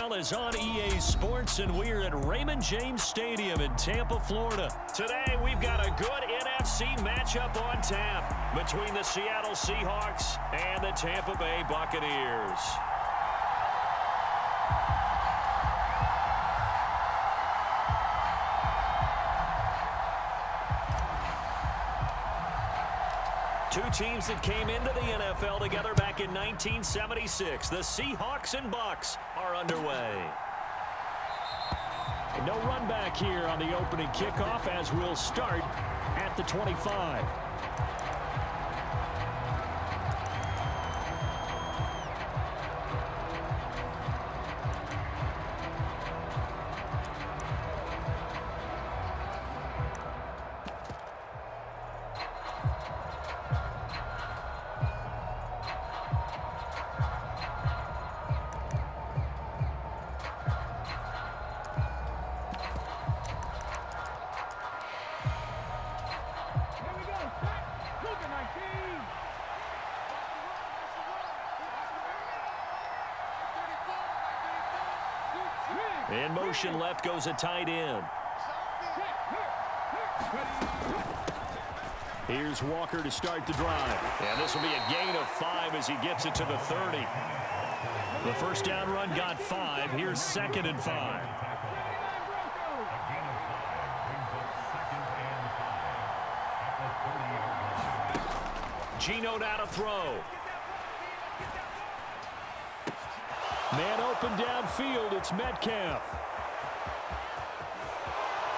NFL is on EA Sports, and we're at Raymond James Stadium in Tampa, Florida. Today, we've got a good NFC matchup on tap between the Seattle Seahawks and the Tampa Bay Buccaneers. Two teams that came into the NFL together back in 1976. The Seahawks and Bucs are underway. And no run back here on the opening kickoff as we'll start at the 25. In motion left goes a tight end. Here's Walker to start the drive. And this will be a gain of 5 as he gets it to the 30. The first down run got 5. Here's 2nd and 5. Geno now to throw. Man open downfield, it's Metcalf.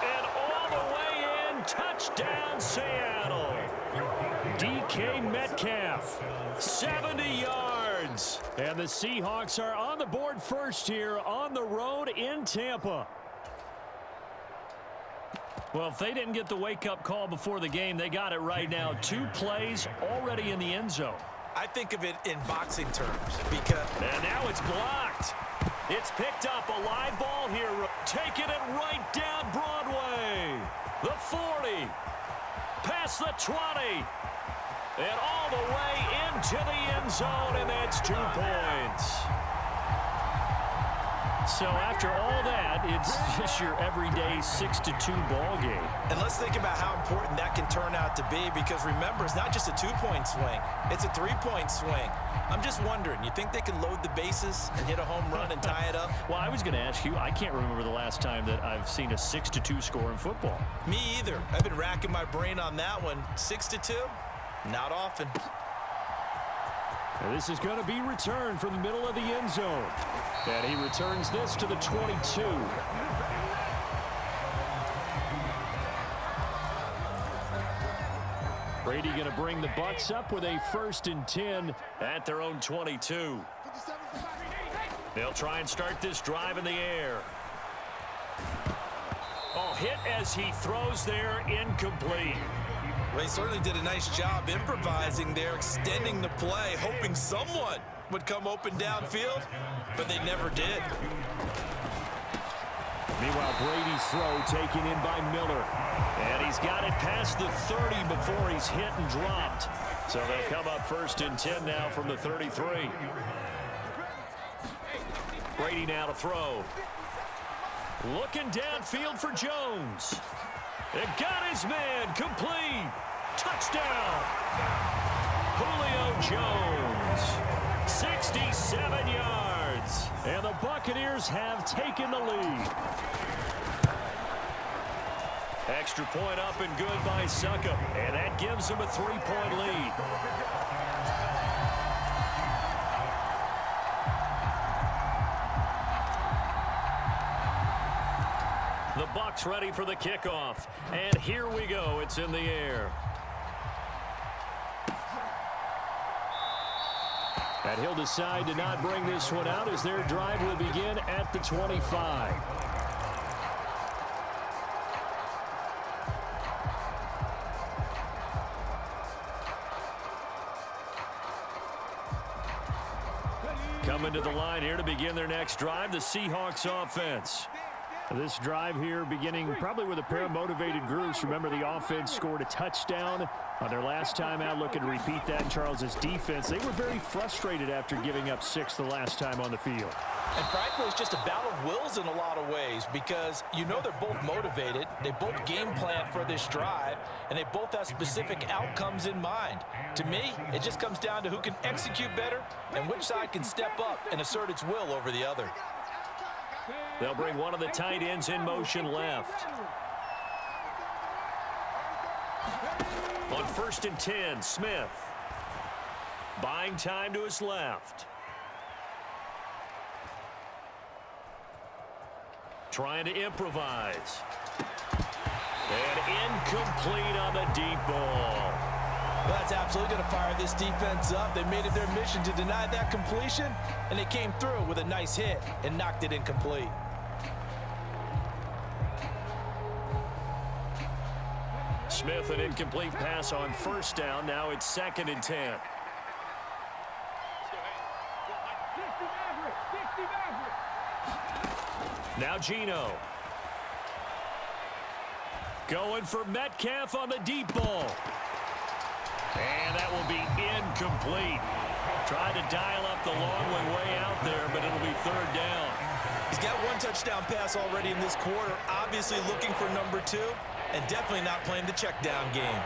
And all the way in, touchdown Seattle. DK Metcalf, 70 yards. And the Seahawks are on the board first here on the road in Tampa. Well, if they didn't get the wake-up call before the game, they got it right now. 2 plays already in the end zone. I think of it in boxing terms because... And now it's blocked. It's picked up, a live ball here. Taking it right down Broadway. The 40. Past the 20. And all the way into the end zone, and that's 2 points. So after all that, it's just your everyday 6-2 ball game. And let's think about how important that can turn out to be, because remember, it's not just a 2-point swing. It's a 3-point swing. I'm just wondering, you think they can load the bases and hit a home run and tie it up? Well, I was going to ask you, I can't remember the last time that I've seen a 6-2 score in football. Me either. I've been racking my brain on that one. 6-2? Not often. And this is going to be returned from the middle of the end zone. And he returns this to the 22. Brady going to bring the Bucs up with a 1st and 10 at their own 22. They'll try and start this drive in the air. Oh, hit as he throws there, incomplete. Well, he certainly did a nice job improvising there, extending the play, hoping someone would come open downfield, but they never did. Meanwhile, Brady's throw taken in by Miller. And he's got it past the 30 before he's hit and dropped. So they'll come up 1st and 10 now from the 33. Brady now to throw. Looking downfield for Jones. It got his man complete. Touchdown. Julio Jones. 67 yards. And the Buccaneers have taken the lead. Extra point up and good by Suckup. And that gives them a 3-point lead. The Bucs ready for the kickoff. And here we go. It's in the air. And he'll decide to not bring this one out as their drive will begin at the 25. Coming to the line here to begin their next drive, the Seahawks offense. This drive here beginning probably with a pair of motivated groups. Remember, the offense scored a touchdown on their last time out. Looking to repeat that in Charles's defense. They were very frustrated after giving up 6 the last time on the field. And frankly, it's just a battle of wills in a lot of ways because you know they're both motivated. They both game plan for this drive, and they both have specific outcomes in mind. To me, it just comes down to who can execute better and which side can step up and assert its will over the other. They'll bring one of the tight ends in motion left. On 1st and 10, Smith. Buying time to his left. Trying to improvise. And incomplete on the deep ball. Well, that's absolutely going to fire this defense up. They made it their mission to deny that completion, and they came through with a nice hit and knocked it incomplete. Smith, an incomplete pass on 1st down. Now it's 2nd and 10. Now Geno. Going for Metcalf on the deep ball. And that will be incomplete. Tried to dial up the long way out there, but it'll be 3rd down. He's got 1 touchdown pass already in this quarter, obviously looking for number 2, and definitely not playing the check down game.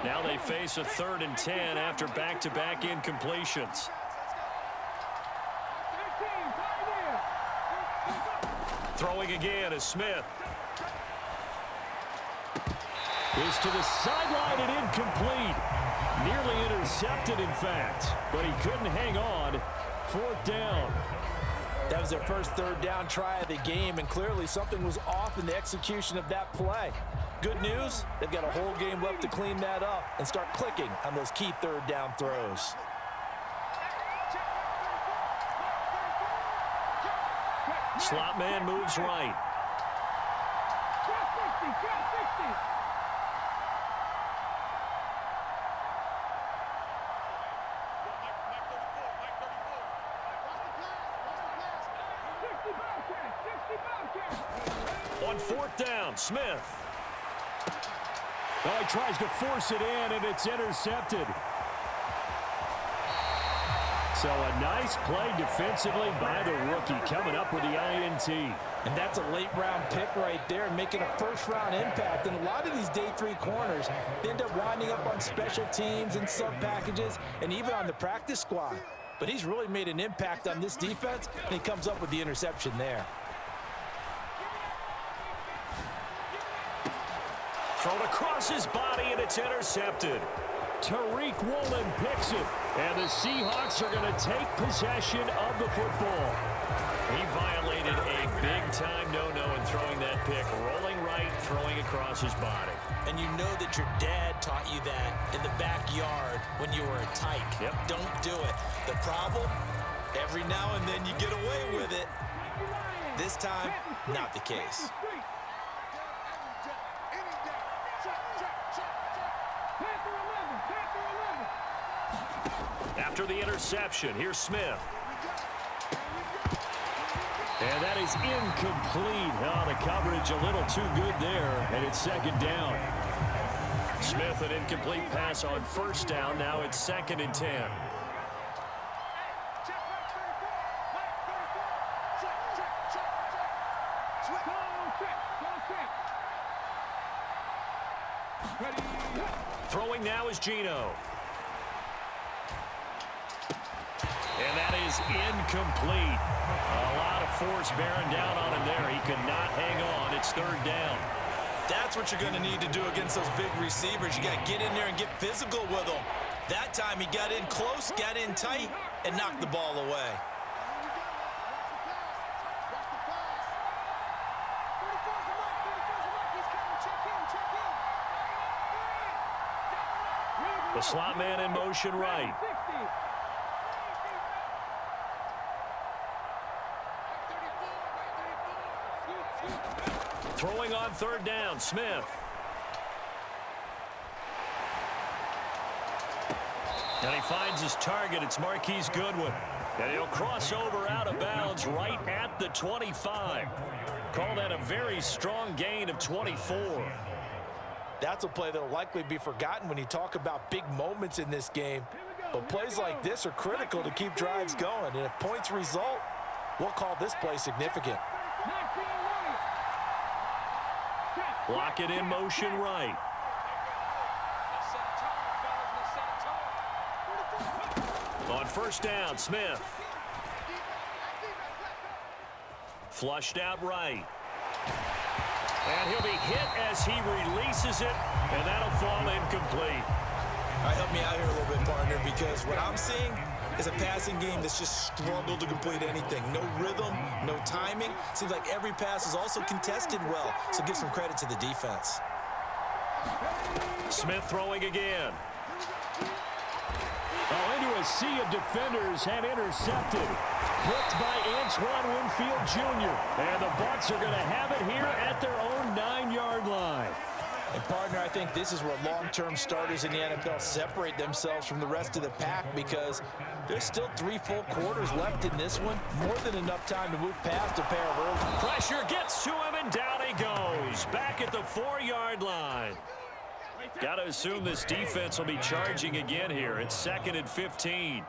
Now they face a 3rd and 10 after back-to-back incompletions. Throwing again is Smith. Is to the sideline and incomplete. Nearly intercepted, in fact, but he couldn't hang on. 4th down. That was their first 3rd down try of the game, and clearly something was off in the execution of that play. Good news, they've got a whole game left to clean that up and start clicking on those key 3rd down throws. Slot man moves right. On 4th down, Smith. Oh, he tries to force it in, and it's intercepted. So a nice play defensively by the rookie, coming up with the INT. And that's a late-round pick right there, making a first-round impact. And a lot of these day 3 corners, they end up winding up on special teams and sub-packages and even on the practice squad. But he's really made an impact on this defense, and he comes up with the interception there. Thrown across his body, and it's intercepted. Tariq Woolen picks it, and the Seahawks are going to take possession of the football. He violated a big-time no-no in throwing that pick, rolling right, throwing across his body. And you know that your dad taught you that in the backyard when you were a tyke. Yep. Don't do it. The problem, every now and then you get away with it. This time, not the case. After the interception, here's Smith. And that is incomplete. Oh, the coverage a little too good there, and it's 2nd down. Smith, an incomplete pass on 1st down. Now it's 2nd and 10. Throwing now is Geno. And that is incomplete. A lot of force bearing down on him there. He could not hang on. It's 3rd down. That's what you're going to need to do against those big receivers. You got to get in there and get physical with them. That time he got in close, got in tight, and knocked the ball away. The slot man in motion right. Throwing on 3rd down, Smith. And he finds his target. It's Marquise Goodwin. And he'll cross over out of bounds right at the 25. Call that a very strong gain of 24. That's a play that will likely be forgotten when you talk about big moments in this game. But plays like this are critical to keep drives going. And if points result, we'll call this play significant. Block it in motion right. On first down, Smith. Flushed out right. And he'll be hit as he releases it, and that'll fall incomplete. All right, help me out here a little bit, partner, because what I'm seeing is a passing game that's just struggled to complete anything. No rhythm, no timing. Seems like every pass is also contested well, so give some credit to the defense. Smith throwing again. Oh, into a sea of defenders and intercepted. Blocked by Antoine Winfield Jr. And the Bucs are going to have it here at their own 9-yard line. And, partner, I think this is where long-term starters in the NFL separate themselves from the rest of the pack because there's still 3 full quarters left in this one. More than enough time to move past a pair of early. Pressure gets to him, and down he goes. Back at the 4-yard line. Got to assume this defense will be charging again here. It's 2nd and 15.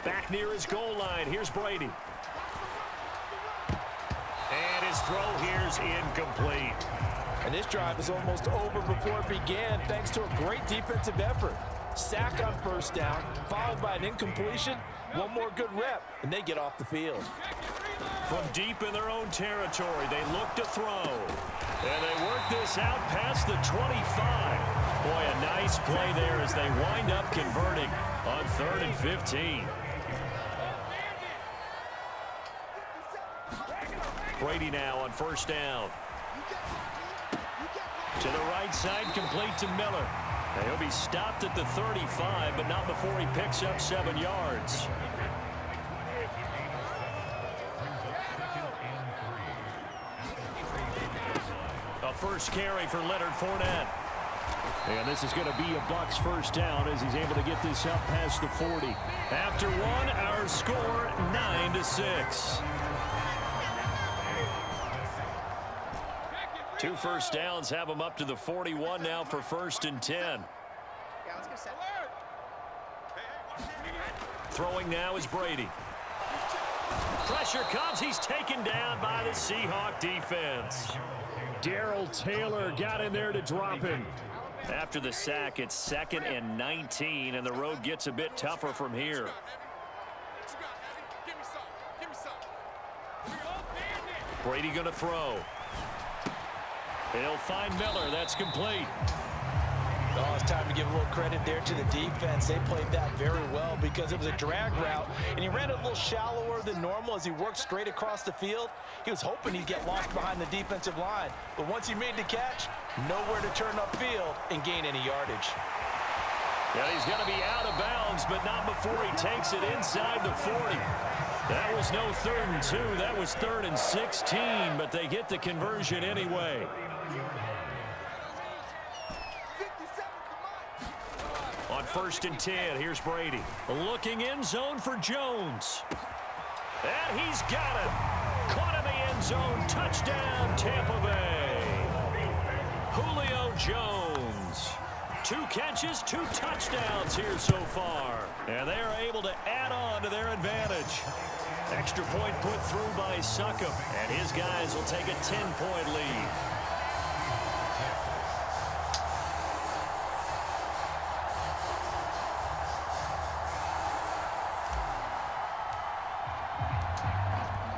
Back near his goal line. Here's Brady. And his throw here's incomplete. And this drive is almost over before it began thanks to a great defensive effort. Sack on first down, followed by an incompletion. One more good rep, and they get off the field. From deep in their own territory, they look to throw. And they work this out past the 25. Boy, a nice play there as they wind up converting on 3rd and 15. Brady now on first down. To the right side, complete to Miller. And he'll be stopped at the 35, but not before he picks up 7 yards. A first carry for Leonard Fournette. And this is going to be a Bucs first down as he's able to get this up past the 40. After one, our score 9-6. 2 first downs have him up to the 41 now for 1st and 10. Throwing now is Brady. Pressure comes. He's taken down by the Seahawks defense. Darrell Taylor got in there to drop him. After the sack, it's 2nd and 19, and the road gets a bit tougher from here. Brady going to throw. He'll find Miller. That's complete. Oh, it's time to give a little credit there to the defense. They played that very well because it was a drag route, and he ran it a little shallower than normal as he worked straight across the field. He was hoping he'd get lost behind the defensive line, but once he made the catch, nowhere to turn upfield and gain any yardage. Yeah, he's going to be out of bounds, but not before he takes it inside the 40. That was no 3rd and 2. That was 3rd and 16, but they get the conversion anyway. On 1st and 10, here's Brady. Looking end zone for Jones. And he's got it. Caught in the end zone. Touchdown, Tampa Bay. Julio Jones. 2 catches, 2 touchdowns here so far. And they are able to add on to their advantage. Extra point put through by Succop. And his guys will take a 10-point lead.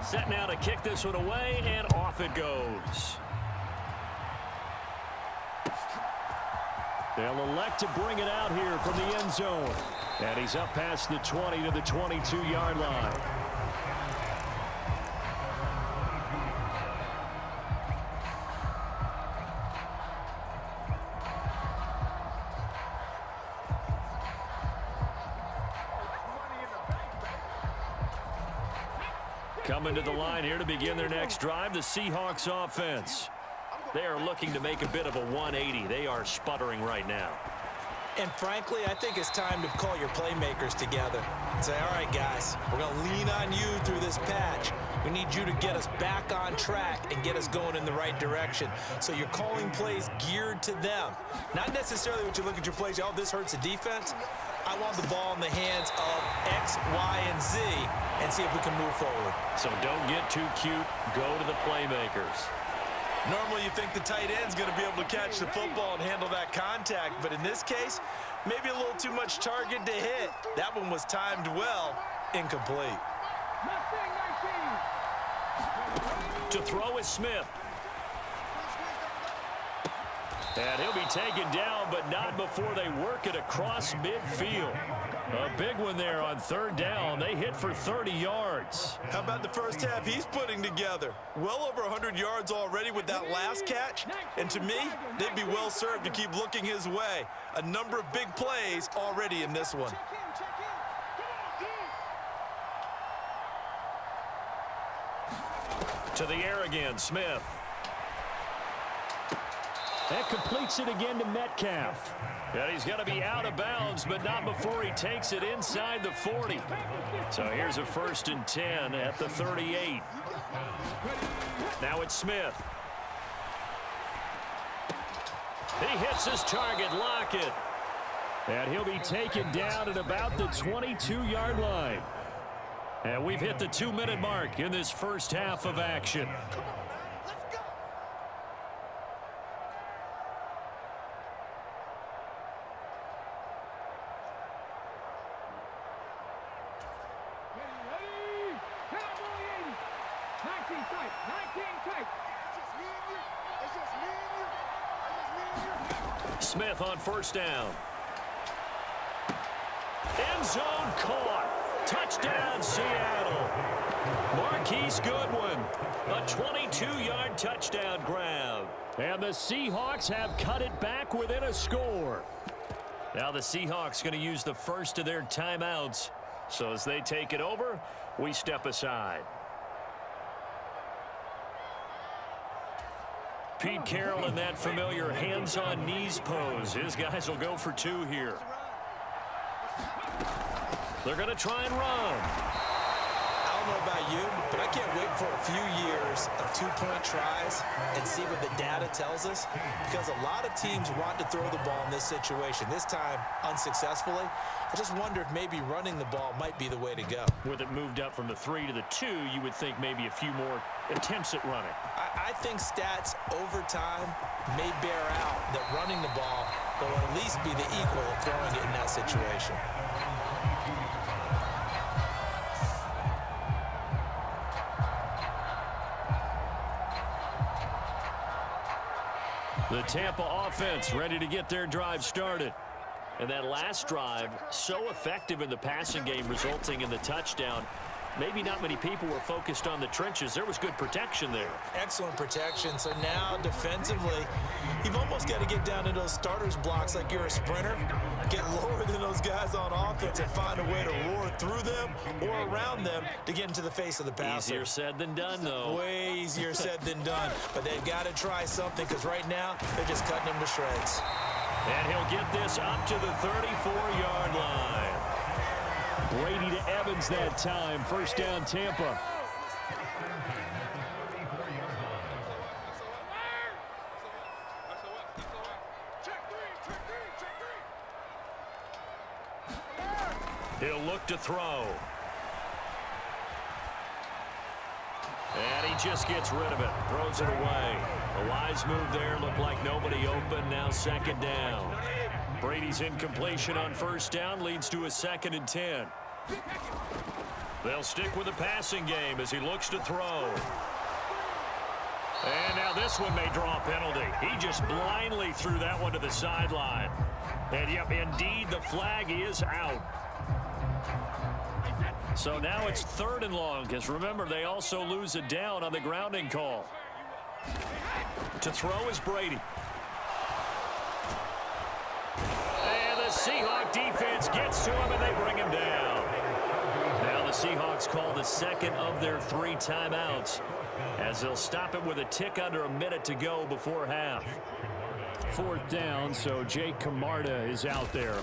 Set now to kick this one away, and off it goes. They'll elect to bring it out here from the end zone. And he's up past the 20 to the 22-yard line. Coming to the line here to begin their next drive, the Seahawks offense. They are looking to make a bit of a 180. They are sputtering right now. And frankly, I think it's time to call your playmakers together and say, all right, guys, we're going to lean on you through this patch. We need you to get us back on track and get us going in the right direction. So you're calling plays geared to them. Not necessarily what you look at your plays, oh, this hurts the defense. I want the ball in the hands of X, Y, and Z and see if we can move forward. So don't get too cute. Go to the playmakers. Normally you think the tight end's going to be able to catch the football and handle that contact, but in this case, maybe a little too much target to hit. That one was timed well, incomplete. To throw is Smith. And he'll be taken down, but not before they work it across midfield. A big one there on third down. They hit for 30 yards. How about the first half he's putting together? Well over 100 yards already with that last catch. And to me, they'd be well served to keep looking his way. A number of big plays already in this one. To the air again, Smith. That completes it again to Metcalf. And he's going to be out of bounds, but not before he takes it inside the 40. So here's a 1st and 10 at the 38. Now it's Smith. He hits his target, Lockett. And he'll be taken down at about the 22-yard line. And we've hit the 2-minute mark in this first half of action. Smith on first down. End zone caught. Touchdown, Seattle. Marquise Goodwin. A 22-yard touchdown grab. And the Seahawks have cut it back within a score. Now the Seahawks going to use the first of their timeouts. So as they take it over, we step aside. Pete Carroll in that familiar hands-on knees pose. His guys will go for 2 here. They're going to try and run. I don't know about you, but I can't wait for a few years of 2-point tries and see what the data tells us, because a lot of teams want to throw the ball in this situation. This time, unsuccessfully. I just wonder if maybe running the ball might be the way to go. With it moved up from the 3 to the 2, you would think maybe a few more attempts at running. I think stats over time may bear out that running the ball will at least be the equal of throwing it in that situation. The Tampa offense ready to get their drive started. And that last drive, so effective in the passing game, resulting in the touchdown. Maybe not many people were focused on the trenches. There was good protection there. Excellent protection. So now defensively, you've almost got to get down to those starters blocks like you're a sprinter. Get lower than those guys on offense and find a way to roar through them or around them to get into the face of the passer. Easier said than done, though. Way easier said than done. But they've got to try something, because right now they're just cutting them to shreds. And he'll get this up to the 34-yard line. Brady to Evans that time. First down, Tampa. He'll look to throw. And he just gets rid of it. Throws it away. A wise move there. Looked like nobody open. Now 2nd down. Brady's incompletion on first down leads to a 2nd and 10. They'll stick with the passing game as he looks to throw. And now this one may draw a penalty. He just blindly threw that one to the sideline. And yep, indeed, the flag is out. So now it's 3rd and long, because remember, they also lose a down on the grounding call. To throw is Brady. And the Seahawk defense gets to him, and they bring him down. Now the Seahawks call the 2nd of their 3 timeouts, as they'll stop it with a tick under a minute to go before half. 4th down, so Jake Camarda is out there.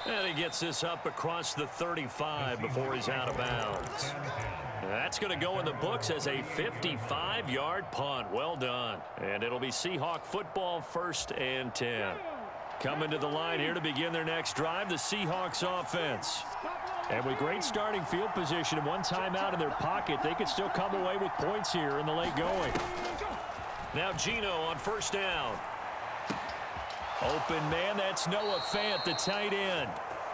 And he gets this up across the 35 before he's out of bounds. That's going to go in the books as a 55-yard punt. Well done. And it'll be Seahawk football, 1st and 10. Coming to the line here to begin their next drive, the Seahawks offense. And with great starting field position and one timeout in their pocket, they could still come away with points here in the late going. Now Geno on 1st down. Open man, that's Noah Fant, the tight end.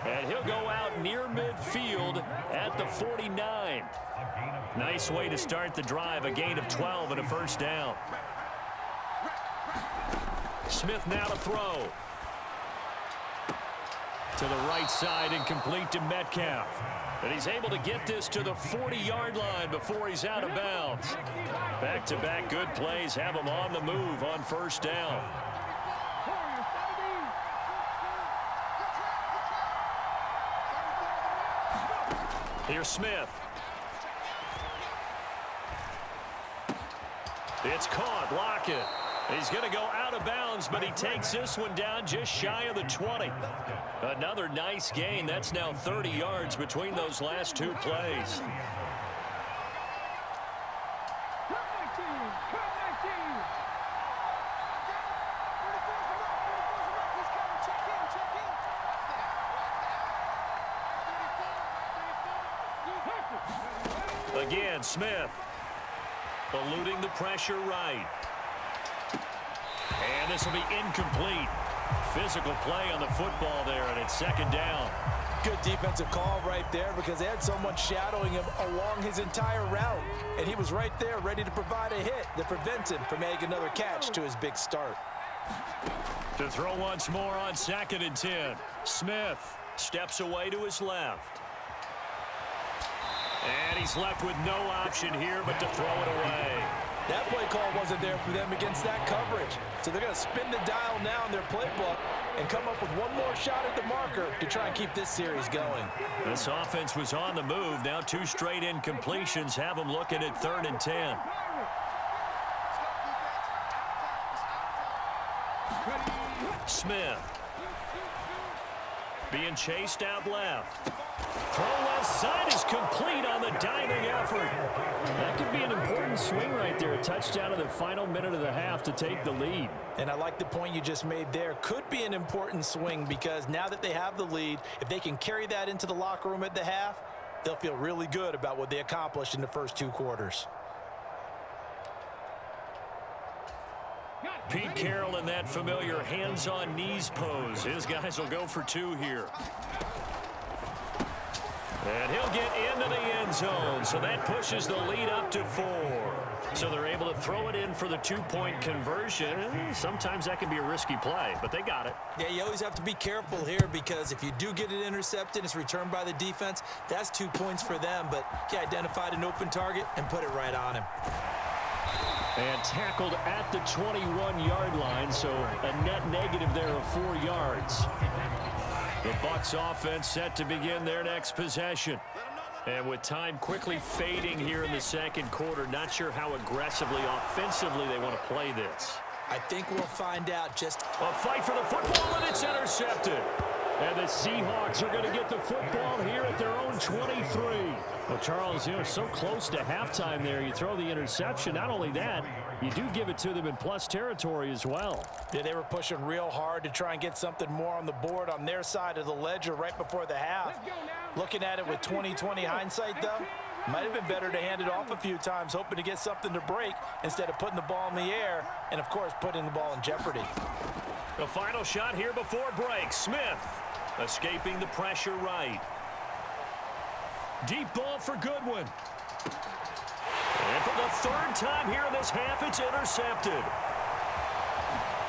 And he'll go out near midfield at the 49. Nice way to start the drive, a gain of 12 and a 1st down. Smith now to throw. To the right side and complete to Metcalf. And he's able to get this to the 40-yard line before he's out of bounds. Back-to-back good plays have him on the move on 1st down. Here's Smith. It's caught. Lockett. He's going to go out of bounds, but he takes this one down just shy of the 20. Another nice gain. That's now 30 yards between those last 2 plays. Again, Smith eluding the pressure right. And this will be incomplete. Physical play on the football there, and it's 2nd down. Good defensive call right there because they had someone shadowing him along his entire route. And he was right there ready to provide a hit that prevents him from making another catch to his big start. To throw once more on 2nd and 10. Smith steps away to his left. And he's left with no option here but to throw it away. That play call wasn't there for them against that coverage. So they're going to spin the dial now in their playbook and come up with one more shot at the marker to try and keep this series going. This offense was on the move. Now 2 straight incompletions have them looking at 3rd and 10. Smith being chased out left. Throw left side is complete on the diving effort. That could be an important swing right there. A touchdown in the final minute of the half to take the lead. And I like the point you just made there. Could be an important swing because now that they have the lead, if they can carry that into the locker room at the half, they'll feel really good about what they accomplished in the first 2 quarters. Pete Carroll in that familiar hands-on knees pose. His guys will go for 2 here. And he'll get into the end zone, so that pushes the lead up to 4. So they're able to throw it in for the 2-point conversion. Sometimes that can be a risky play, but they got it. Yeah, you always have to be careful here because if you do get it intercepted, it's returned by the defense. That's 2 points for them, but he identified an open target and put it right on him. And tackled at the 21-yard line, so a net negative there of 4 yards. The Bucs offense set to begin their next possession. And with time quickly fading here in the 2nd quarter, not sure how aggressively, offensively they want to play this. I think we'll find out. Just a fight for the football, and it's intercepted. And the Seahawks are going to get the football here at their own 23. Well, Charles, so close to halftime there. You throw the interception. Not only that, you do give it to them in plus territory as well. Yeah, they were pushing real hard to try and get something more on the board on their side of the ledger right before the half. Looking at it with 20/20 hindsight, though, might have been better to hand it off a few times, hoping to get something to break instead of putting the ball in the air and, of course, putting the ball in jeopardy. The final shot here before break. Smith escaping the pressure right. Deep ball for Goodwin. And for the 3rd time here in this half, it's intercepted.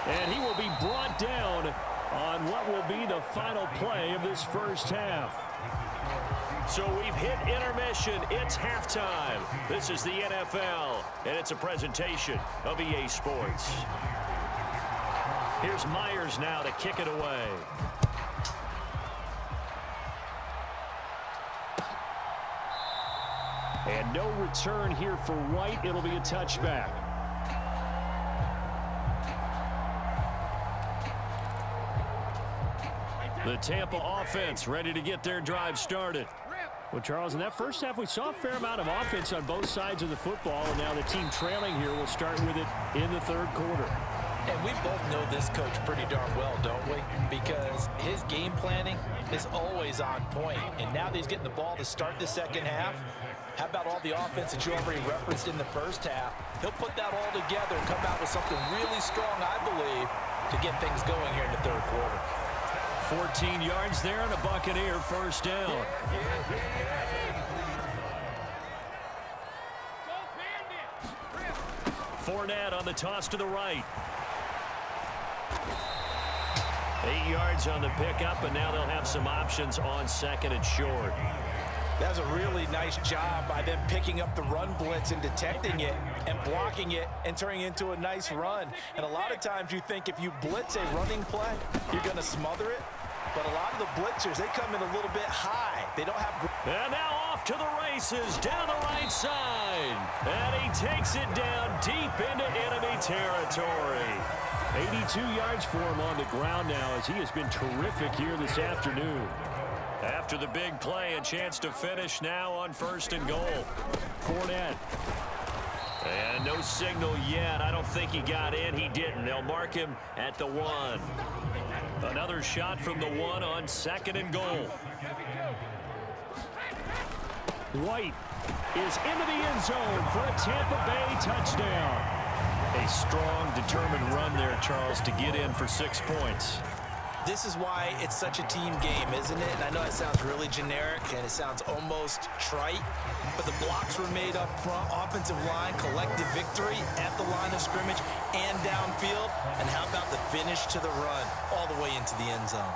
And he will be brought down on what will be the final play of this first half. So we've hit intermission. It's halftime. This is the NFL, and it's a presentation of EA Sports. Here's Myers now to kick it away. And no return here for White. It'll be a touchback. The Tampa offense ready to get their drive started. Well, Charles, in that first half, we saw a fair amount of offense on both sides of the football, and now the team trailing here will start with it in the third quarter. And we both know this coach pretty darn well, don't we? Because his game planning is always on point. And now that he's getting the ball to start the second half, how about all the offense that you already referenced in the first half? He'll put that all together and come out with something really strong, I believe, to get things going here in the third quarter. 14 yards there and a Buccaneer first down. Fournette on the toss to the right. 8 yards on the pickup, and now they'll have some options on second and short. That was a really nice job by them picking up the run blitz and detecting it and blocking it and turning it into a nice run. And a lot of times you think if you blitz a running play, you're going to smother it. But a lot of the blitzers, they come in a little bit high. They don't have... And now off to the races down the right side. And he takes it down deep into enemy territory. 82 yards for him on the ground now as he has been terrific here this afternoon. After the big play, a chance to finish now on first and goal. Fournette. And no signal yet. I don't think he got in. He didn't. They'll mark him at the 1. Another shot from the 1 on second and goal. White is into the end zone for a Tampa Bay touchdown. A strong, determined run there, Charles, to get in for 6 points. This is why it's such a team game, isn't it? And I know it sounds really generic and it sounds almost trite, but the blocks were made up front, offensive line, collective victory at the line of scrimmage and downfield. And how about the finish to the run all the way into the end zone?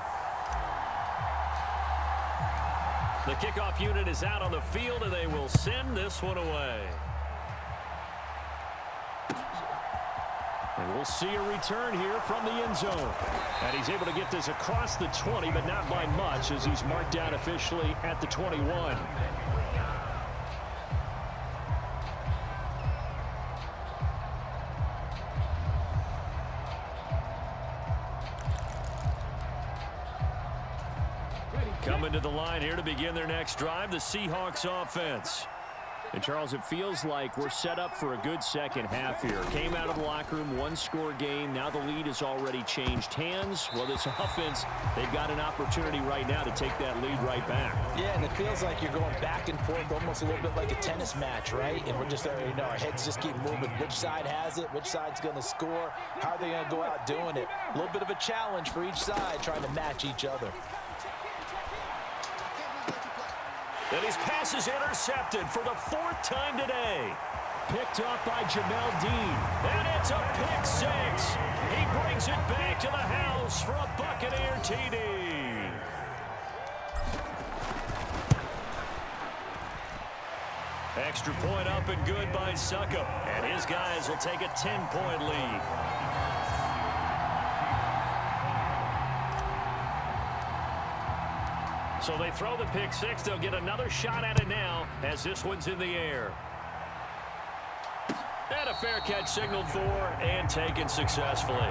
The kickoff unit is out on the field, and they will send this one away. And we'll see a return here from the end zone. And he's able to get this across the 20, but not by much, as he's marked down officially at the 21. Coming to the line here to begin their next drive, the Seahawks offense. And, Charles, it feels like we're set up for a good second half here. Came out of the locker room, one-score game. Now the lead has already changed hands. Well, this offense, they've got an opportunity right now to take that lead right back. Yeah, and it feels like you're going back and forth, almost a little bit like a tennis match, right? And we're just, our heads just keep moving. Which side has it? Which side's going to score? How are they going to go out doing it? A little bit of a challenge for each side, trying to match each other. And his pass is intercepted for the 4th time today. Picked up by Jamel Dean. And it's a pick 6. He brings it back to the house for a Buccaneer TD. Extra point up and good by Succop. And his guys will take a 10-point lead. So they throw the pick 6. They'll get another shot at it now as this one's in the air. And a fair catch signaled for and taken successfully.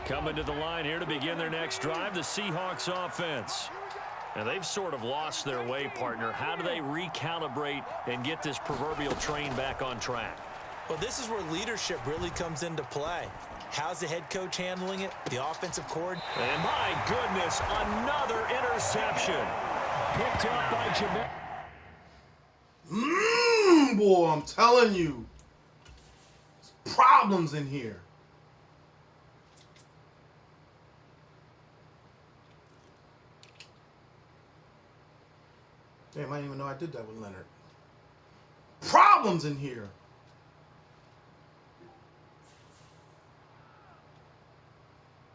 Coming to the line here to begin their next drive, the Seahawks offense. And they've sort of lost their way, partner. How do they recalibrate and get this proverbial train back on track? Well, this is where leadership really comes into play. How's the head coach handling it? The offensive coordinator. And my goodness, another interception. Picked up by Jamel. Boy, I'm telling you. There's problems in here. Damn, I didn't even know I did that with Leonard. Problems in here.